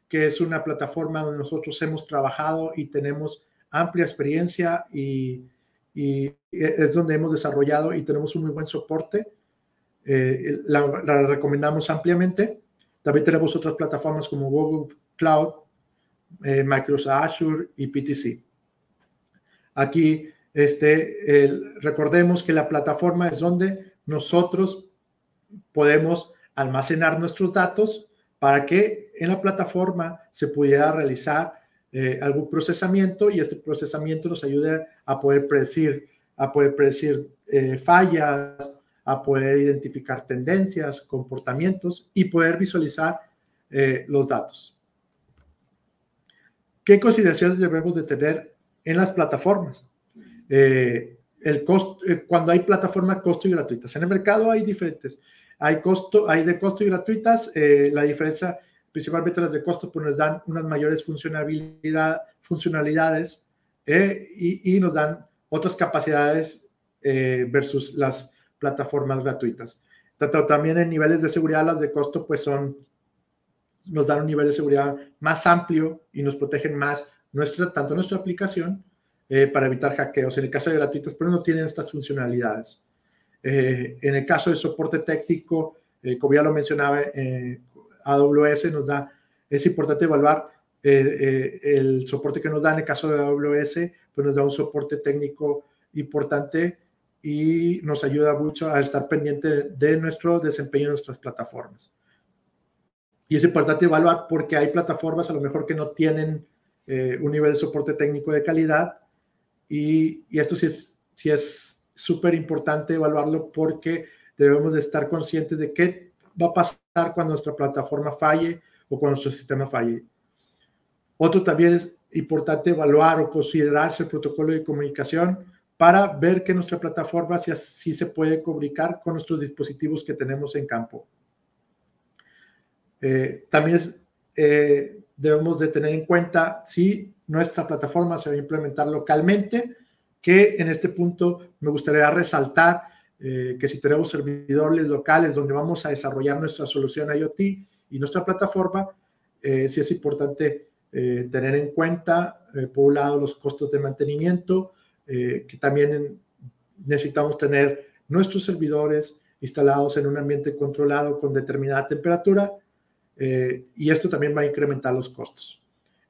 que es una plataforma donde nosotros hemos trabajado y tenemos amplia experiencia y es donde hemos desarrollado y tenemos un muy buen soporte. La recomendamos ampliamente. También tenemos otras plataformas como Google Cloud, Microsoft Azure y PTC. Aquí recordemos que la plataforma es donde nosotros podemos almacenar nuestros datos para que en la plataforma se pudiera realizar algún procesamiento y este procesamiento nos ayude a poder predecir fallas, a poder identificar tendencias, comportamientos y poder visualizar los datos. ¿Qué consideraciones debemos de tener en las plataformas? Cuando hay plataformas costo y gratuitas. En el mercado hay diferentes. Hay de costo y gratuitas. La diferencia, principalmente las de costo, pues nos dan unas mayores funcionalidades y nos dan otras capacidades versus las plataformas gratuitas. También en niveles de seguridad, las de costo pues nos dan un nivel de seguridad más amplio y nos protegen más tanto nuestra aplicación para evitar hackeos. En el caso de gratuitas, pero no tienen estas funcionalidades. En el caso de soporte técnico, como ya lo mencionaba, AWS es importante evaluar el soporte que nos da. En el caso de AWS, pues nos da un soporte técnico importante y nos ayuda mucho a estar pendiente de nuestro desempeño en nuestras plataformas. Y es importante evaluar porque hay plataformas a lo mejor que no tienen un nivel de soporte técnico de calidad y esto sí es súper importante evaluarlo porque debemos de estar conscientes de qué va a pasar cuando nuestra plataforma falle o cuando nuestro sistema falle. Otro también es importante evaluar o considerarse el protocolo de comunicación para ver que nuestra plataforma sí se puede comunicar con nuestros dispositivos que tenemos en campo. También debemos de tener en cuenta si nuestra plataforma se va a implementar localmente, que en este punto me gustaría resaltar que si tenemos servidores locales donde vamos a desarrollar nuestra solución IoT y nuestra plataforma, sí es importante tener en cuenta, por un lado, los costos de mantenimiento, que también necesitamos tener nuestros servidores instalados en un ambiente controlado con determinada temperatura, y esto también va a incrementar los costos.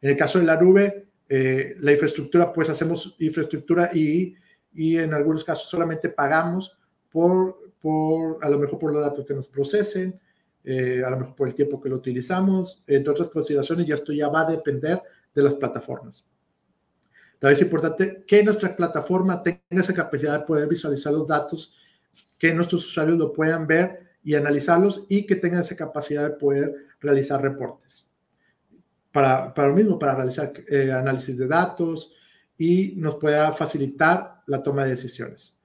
En el caso de la nube, la infraestructura, pues hacemos infraestructura y en algunos casos solamente pagamos a lo mejor por los datos que nos procesen, a lo mejor por el tiempo que lo utilizamos, entre otras consideraciones, y esto ya va a depender de las plataformas. También es importante que nuestra plataforma tenga esa capacidad de poder visualizar los datos, que nuestros usuarios lo puedan ver y analizarlos y que tengan esa capacidad de poder realizar reportes. Para lo mismo, para realizar análisis de datos y nos pueda facilitar la toma de decisiones.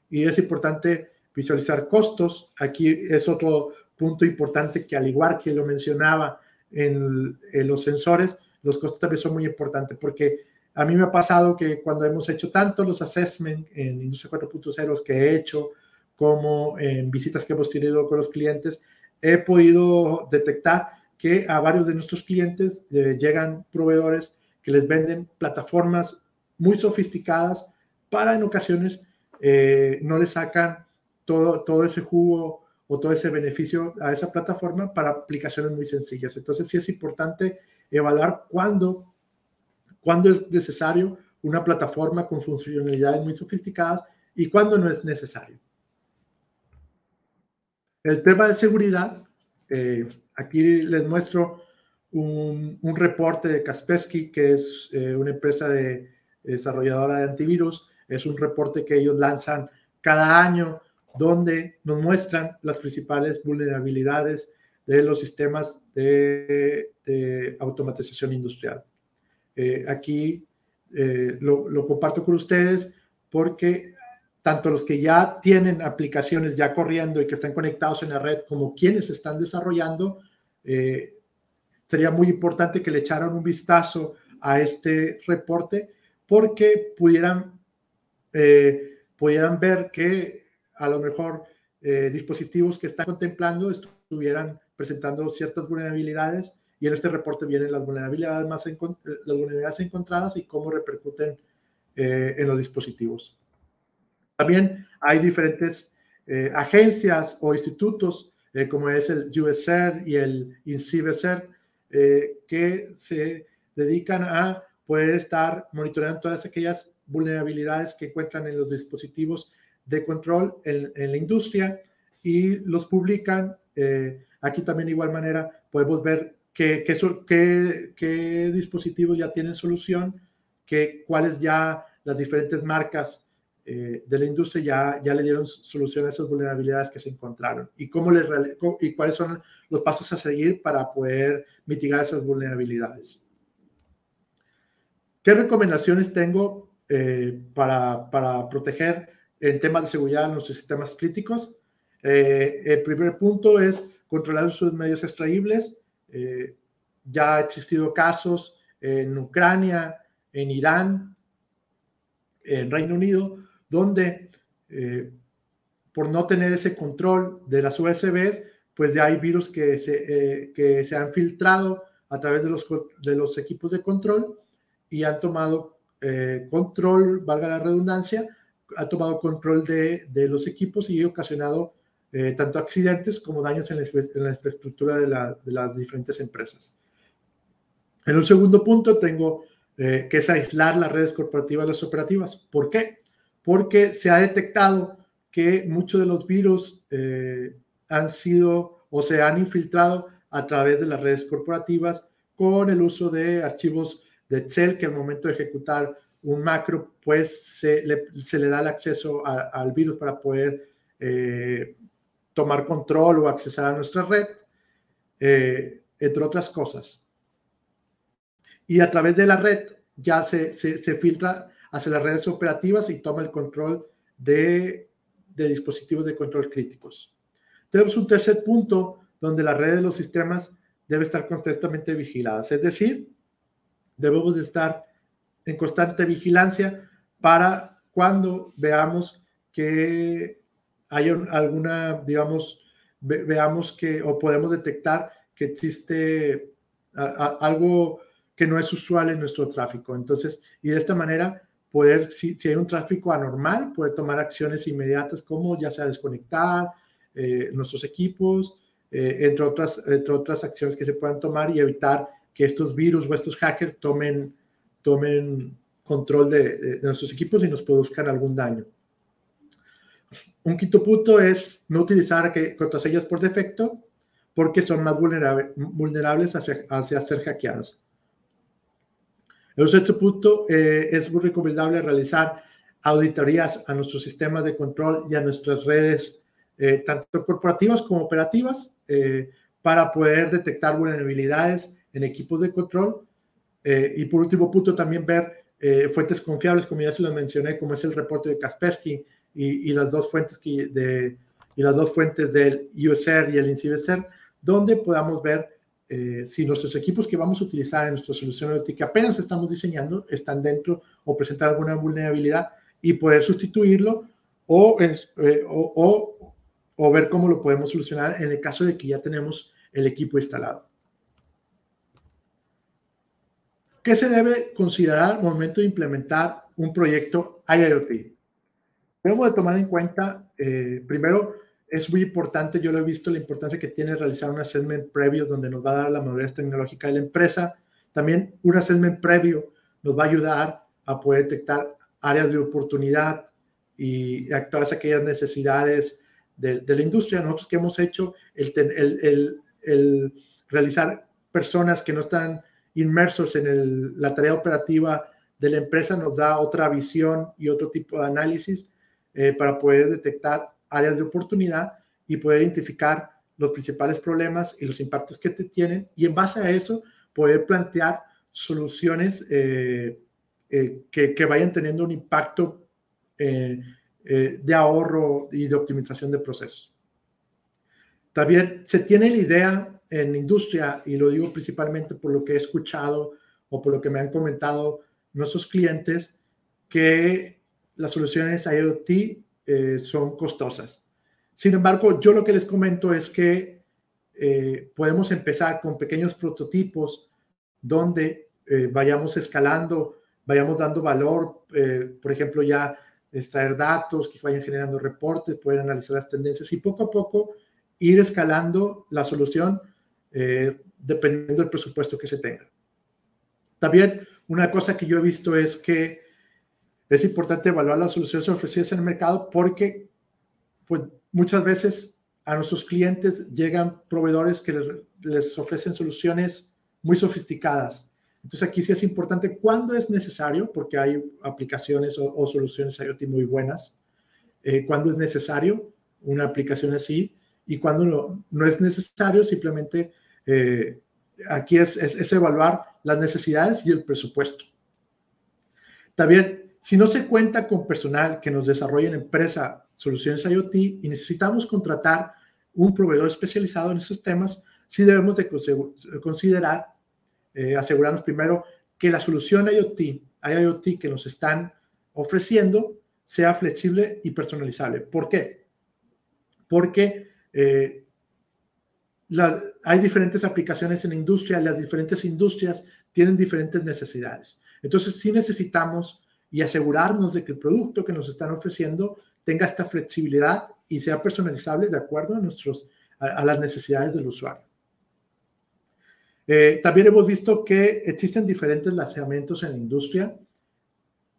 Y es importante visualizar costos. Aquí es otro punto importante que, al igual que lo mencionaba en los sensores, los costos también son muy importantes, porque a mí me ha pasado que cuando hemos hecho tanto los assessment en Industria 4.0 que he hecho, como en visitas que hemos tenido con los clientes, he podido detectar que a varios de nuestros clientes llegan proveedores que les venden plataformas muy sofisticadas para, en ocasiones, no le sacan todo ese jugo o todo ese beneficio a esa plataforma para aplicaciones muy sencillas. Entonces, sí es importante evaluar cuándo es necesario una plataforma con funcionalidades muy sofisticadas y cuándo no es necesario. El tema de seguridad, aquí les muestro un reporte de Kaspersky, que es una empresa desarrolladora de antivirus. Es un reporte que ellos lanzan cada año, donde nos muestran las principales vulnerabilidades de los sistemas de automatización industrial. Aquí lo comparto con ustedes porque tanto los que ya tienen aplicaciones ya corriendo y que están conectados en la red, como quienes están desarrollando, sería muy importante que le echaran un vistazo a este reporte, porque pudieran ver que a lo mejor dispositivos que están contemplando estuvieran presentando ciertas vulnerabilidades, y en este reporte vienen las vulnerabilidades encontradas y cómo repercuten en los dispositivos. También hay diferentes agencias o institutos, como es el USCERT y el INCIBE-CERT, que se dedican a poder estar monitoreando todas aquellas vulnerabilidades que encuentran en los dispositivos de control en la industria, y los publican. Aquí también, de igual manera, podemos ver qué dispositivos ya tienen solución, cuáles ya las diferentes marcas de la industria ya le dieron solución a esas vulnerabilidades que se encontraron, y cuáles son los pasos a seguir para poder mitigar esas vulnerabilidades. ¿Qué recomendaciones tengo para proteger en temas de seguridad en nuestros sistemas críticos? El primer punto es controlar sus medios extraíbles. Ya ha existido casos en Ucrania, en Irán, en Reino Unido, donde por no tener ese control de las USBs, pues ya hay virus que se han filtrado a través de los equipos de control y han tomado control, valga la redundancia, ha tomado control de los equipos y ha ocasionado tanto accidentes como daños en la infraestructura de las diferentes empresas. En un segundo punto tengo que es aislar las redes corporativas de las operativas. ¿Por qué? Porque se ha detectado que muchos de los virus han sido o se han infiltrado a través de las redes corporativas con el uso de archivos de Excel, que al momento de ejecutar un macro, pues se le da el acceso al virus para poder tomar control o accesar a nuestra red, entre otras cosas. Y a través de la red ya se filtra hacia las redes operativas y toma el control de dispositivos de control críticos. Tenemos un tercer punto donde la red de los sistemas debe estar constantemente vigiladas, es decir, debemos de estar en constante vigilancia para cuando veamos que hay alguna, digamos, veamos que o podemos detectar que existe algo que no es usual en nuestro tráfico. Entonces, y de esta manera poder, si hay un tráfico anormal, poder tomar acciones inmediatas, como ya sea desconectar nuestros equipos, entre otras acciones que se puedan tomar, y evitar que estos virus o estos hackers tomen control de nuestros equipos y nos produzcan algún daño. Un quinto punto es no utilizar contraseñas por defecto, porque son más vulnerables hacia ser hackeadas. En un sexto punto, es muy recomendable realizar auditorías a nuestros sistemas de control y a nuestras redes tanto corporativas como operativas, para poder detectar vulnerabilidades en equipos de control. Y por último punto, también ver fuentes confiables, como ya se lo mencioné, como es el reporte de Kaspersky y las dos fuentes del USR y el INCIBE-CERT, donde podamos ver si nuestros equipos que vamos a utilizar en nuestra solución IoT que apenas estamos diseñando están dentro o presentan alguna vulnerabilidad y poder sustituirlo o ver cómo lo podemos solucionar en el caso de que ya tenemos el equipo instalado. ¿Qué se debe considerar al momento de implementar un proyecto IIoT? Debemos de tomar en cuenta, primero, es muy importante, yo lo he visto, la importancia que tiene realizar un assessment previo donde nos va a dar la madurez tecnológica de la empresa. También un assessment previo nos va a ayudar a poder detectar áreas de oportunidad y a todas aquellas necesidades de la industria. Nosotros que hemos hecho el realizar personas que no están inmersos en la tarea operativa de la empresa nos da otra visión y otro tipo de análisis para poder detectar áreas de oportunidad y poder identificar los principales problemas y los impactos que te tienen, y en base a eso poder plantear soluciones que vayan teniendo un impacto de ahorro y de optimización de procesos. También se tiene la idea en la industria, y lo digo principalmente por lo que he escuchado o por lo que me han comentado nuestros clientes, que las soluciones IoT son costosas. Sin embargo, yo lo que les comento es que podemos empezar con pequeños prototipos donde vayamos escalando, vayamos dando valor, por ejemplo, ya extraer datos que vayan generando reportes, poder analizar las tendencias y poco a poco ir escalando la solución dependiendo del presupuesto que se tenga. También una cosa que yo he visto es que es importante evaluar las soluciones ofrecidas en el mercado porque pues, muchas veces a nuestros clientes llegan proveedores que les ofrecen soluciones muy sofisticadas. Entonces aquí sí es importante cuándo es necesario, porque hay aplicaciones o soluciones IoT muy buenas, cuándo es necesario una aplicación así y cuándo no es necesario, simplemente aquí es evaluar las necesidades y el presupuesto. También, si no se cuenta con personal que nos desarrolle en la empresa soluciones IoT y necesitamos contratar un proveedor especializado en esos temas, sí debemos de considerar, asegurarnos primero que la solución IoT que nos están ofreciendo sea flexible y personalizable. ¿Por qué? Porque hay diferentes aplicaciones en la industria, las diferentes industrias tienen diferentes necesidades. Entonces, sí necesitamos y asegurarnos de que el producto que nos están ofreciendo tenga esta flexibilidad y sea personalizable de acuerdo a las necesidades del usuario. También hemos visto que existen diferentes lanzamientos en la industria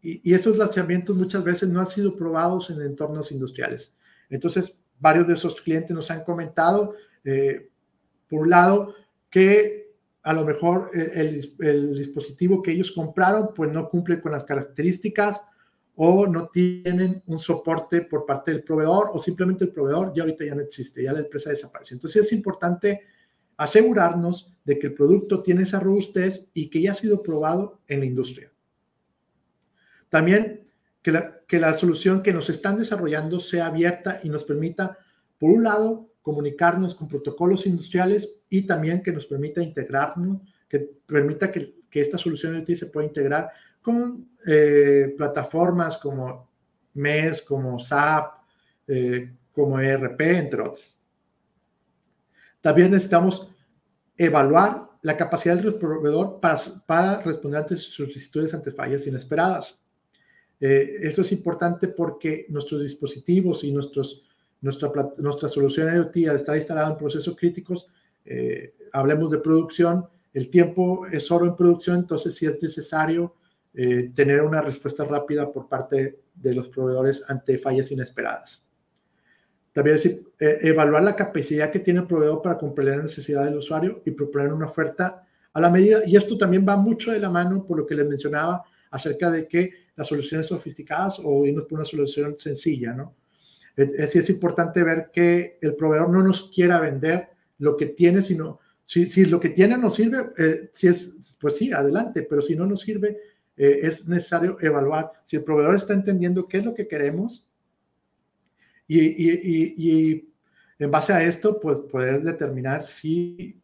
y esos lanzamientos muchas veces no han sido probados en entornos industriales. Entonces, varios de esos clientes nos han comentado, por un lado, que a lo mejor el dispositivo que ellos compraron pues no cumple con las características o no tienen un soporte por parte del proveedor o simplemente el proveedor ya ahorita ya no existe, ya la empresa desapareció. Entonces es importante asegurarnos de que el producto tiene esa robustez y que ya ha sido probado en la industria. También que la solución que nos están desarrollando sea abierta y nos permita, por un lado, comunicarnos con protocolos industriales y también que nos permita integrarnos, que permita que esta solución IoT se pueda integrar con plataformas como MES, como SAP, como ERP, entre otras. También necesitamos evaluar la capacidad del proveedor para responder ante sus solicitudes ante fallas inesperadas. Esto es importante porque nuestros dispositivos y nuestra solución IoT, al estar instalada en procesos críticos, hablemos de producción, el tiempo es oro en producción, entonces sí es necesario tener una respuesta rápida por parte de los proveedores ante fallas inesperadas. También es evaluar la capacidad que tiene el proveedor para cumplir la necesidad del usuario y proponer una oferta a la medida. Y esto también va mucho de la mano por lo que les mencionaba acerca de que las soluciones sofisticadas o irnos por una solución sencilla, ¿no? Sí es importante ver que el proveedor no nos quiera vender lo que tiene, sino si lo que tiene nos sirve, pues sí, adelante, pero si no nos sirve, es necesario evaluar si el proveedor está entendiendo qué es lo que queremos y en base a esto, pues poder determinar si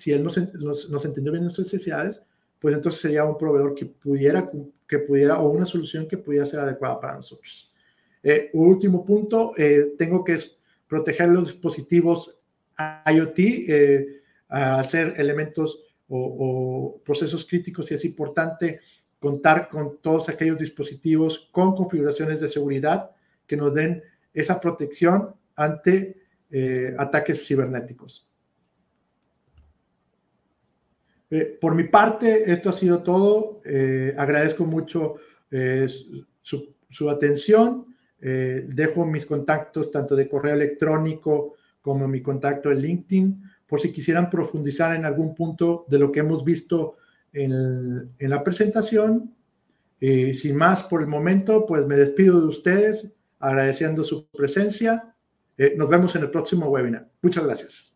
él nos entendió bien nuestras necesidades, pues entonces sería un proveedor que pudiera, o una solución que pudiera ser adecuada para nosotros. Último punto, tengo que proteger los dispositivos IoT, hacer elementos o procesos críticos, y es importante contar con todos aquellos dispositivos con configuraciones de seguridad que nos den esa protección ante ataques cibernéticos. Por mi parte, esto ha sido todo. Agradezco mucho su atención. Dejo mis contactos tanto de correo electrónico como mi contacto en LinkedIn, por si quisieran profundizar en algún punto de lo que hemos visto en la presentación. Sin más por el momento, pues me despido de ustedes agradeciendo su presencia. Nos vemos en el próximo webinar. Muchas gracias.